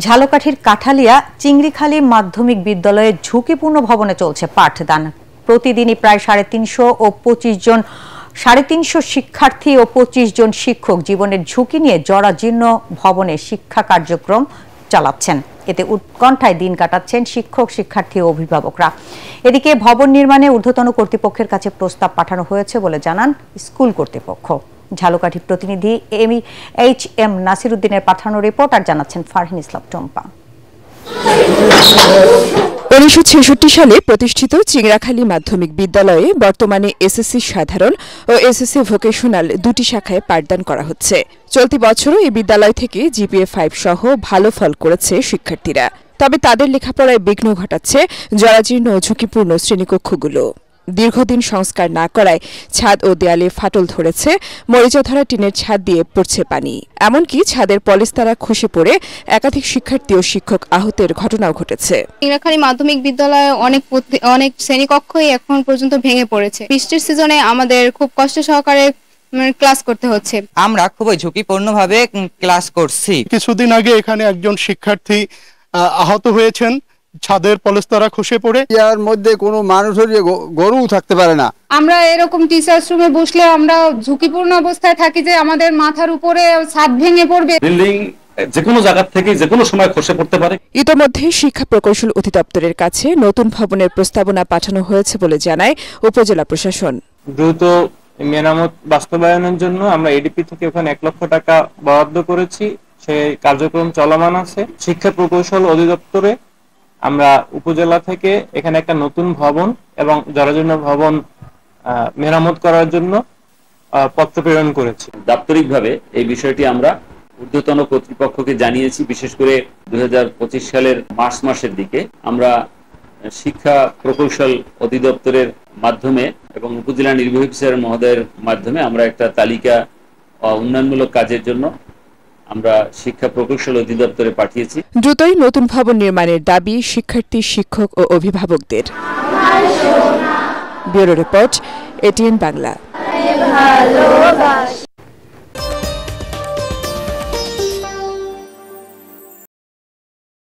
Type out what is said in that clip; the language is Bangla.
ঝালকাঠির কাঠালিয়া চিংড়িখালী মাধ্যমিক বিদ্যালয়ে ঝুঁকিপূর্ণ ভবনে চলছে পাঠদান। প্রতিদিনই প্রায় 350 শিক্ষার্থী ও 25 জন শিক্ষক জীবনের ঝুঁকি নিয়ে জরাজীর্ণ ভবনে শিক্ষা কার্যক্রম চালাচ্ছেন। এতে উৎকণ্ঠায় দিন কাটাচ্ছেন শিক্ষক, শিক্ষার্থী ও অভিভাবকরা। এদিকে ভবন নির্মাণে ঊর্ধ্বতন কর্তৃপক্ষের কাছে প্রস্তাব পাঠানো হয়েছে বলে জানান স্কুল কর্তৃপক্ষ। ঝালকাঠি প্রতিনিধি এইচ.এম. নাসিরউদ্দিনের পাঠানো রিপোর্ট আর জানাচ্ছেন ফারহিন ইসলাম টম্পা। 1966 সালে প্রতিষ্ঠিত চিংড়াখালী মাধ্যমিক বিদ্যালয়ে বর্তমানে এসএসসি সাধারণ ও এসএসসি ভোকেশনাল দুটি শাখায় পাঠদান করা হচ্ছে। চলতি বছরও এই বিদ্যালয় থেকে জিপিএ 5 সহ ভালো ফল করেছে শিক্ষার্থীরা। তবে তাদের লেখাপড়ায় বিঘ্ন ঘটাচ্ছে জরাজীর্ণ ও ঝুঁকিপূর্ণ শ্রেণীকক্ষগুলো। দীর্ঘদিন সংস্কার না করায় ছাদ ও দেয়ালে ফাটল ধরেছে, মরিচা ধরা টিনের ছাদ দিয়ে পড়ছে পানি। এমনকি ছাদের পলিস্তারা খসে পড়ে একাধিক শিক্ষার্থী ও শিক্ষক আহতের ঘটনাও ঘটেছে। চিংড়াখালী মাধ্যমিক বিদ্যালয়ে অনেক শ্রেণীকক্ষই এখন পর্যন্ত ভেঙে পড়েছে। বৃষ্টির সিজনে আমাদের খুব কষ্ট সহকারে ক্লাস করতে হচ্ছে। আমরা খুবই ঝুঁকিপূর্ণভাবে ক্লাস করছি। কিছুদিন আগে এখানে একজন শিক্ষার্থী আহত হয়েছেন, ছাদের পলেস্তারা খসে পড়ে। এর মধ্যে কোনো মানুষের গরু থাকতে পারে না। আমরা এরকম টিচার্স রুমে বসলে আমরা ঝুঁকিপূর্ণ অবস্থায় থাকি যে আমাদের মাথার উপরে ছাদ ভেঙে পড়বে। বিল্ডিং যেকোনো জায়গা থেকে যেকোনো সময় খসে পড়তে পারে। ইতোমধ্যে শিক্ষা প্রকৌশল অধিদপ্তরের কাছে নতুন ভবনের প্রস্তাবনা পাঠানো হয়েছে বলে জানায় উপজেলা প্রশাসন। দ্রুত মেরামত বাস্তবায়নের জন্য আমরা এডিপি থেকে ওখানে 1 লক্ষ টাকা বরাদ্দ করেছি। সেই কার্যক্রম চলমান আছে। শিক্ষা প্রকৌশল অধিদপ্তরে আমরা উপজেলা থেকে এখানে একটা নতুন ভবন এবং জরাজীর্ণ ভবন মেরামত করার জন্য পত্র প্রেরণ করেছি। দাপ্তরিকভাবে এই বিষয়টি আমরা ঊর্ধ্বতন কর্তৃপক্ষকে জানিয়েছি। বিশেষ করে 2025 সালের মার্চ মাসের দিকে আমরা শিক্ষা প্রকৌশল অধিদপ্তরের মাধ্যমে এবং উপজেলা নির্বাহী অফিসার মহোদয়ের মাধ্যমে আমরা একটা তালিকা উন্নয়নমূলক কাজের জন্য আমরা শিক্ষা প্রকৌশল অধিদপ্তরে পাঠিয়েছি। দ্রুতই নতুন ভবন নির্মাণের দাবি শিক্ষার্থী, শিক্ষক ও অভিভাবকদের। Bureau report, ATN Bangla.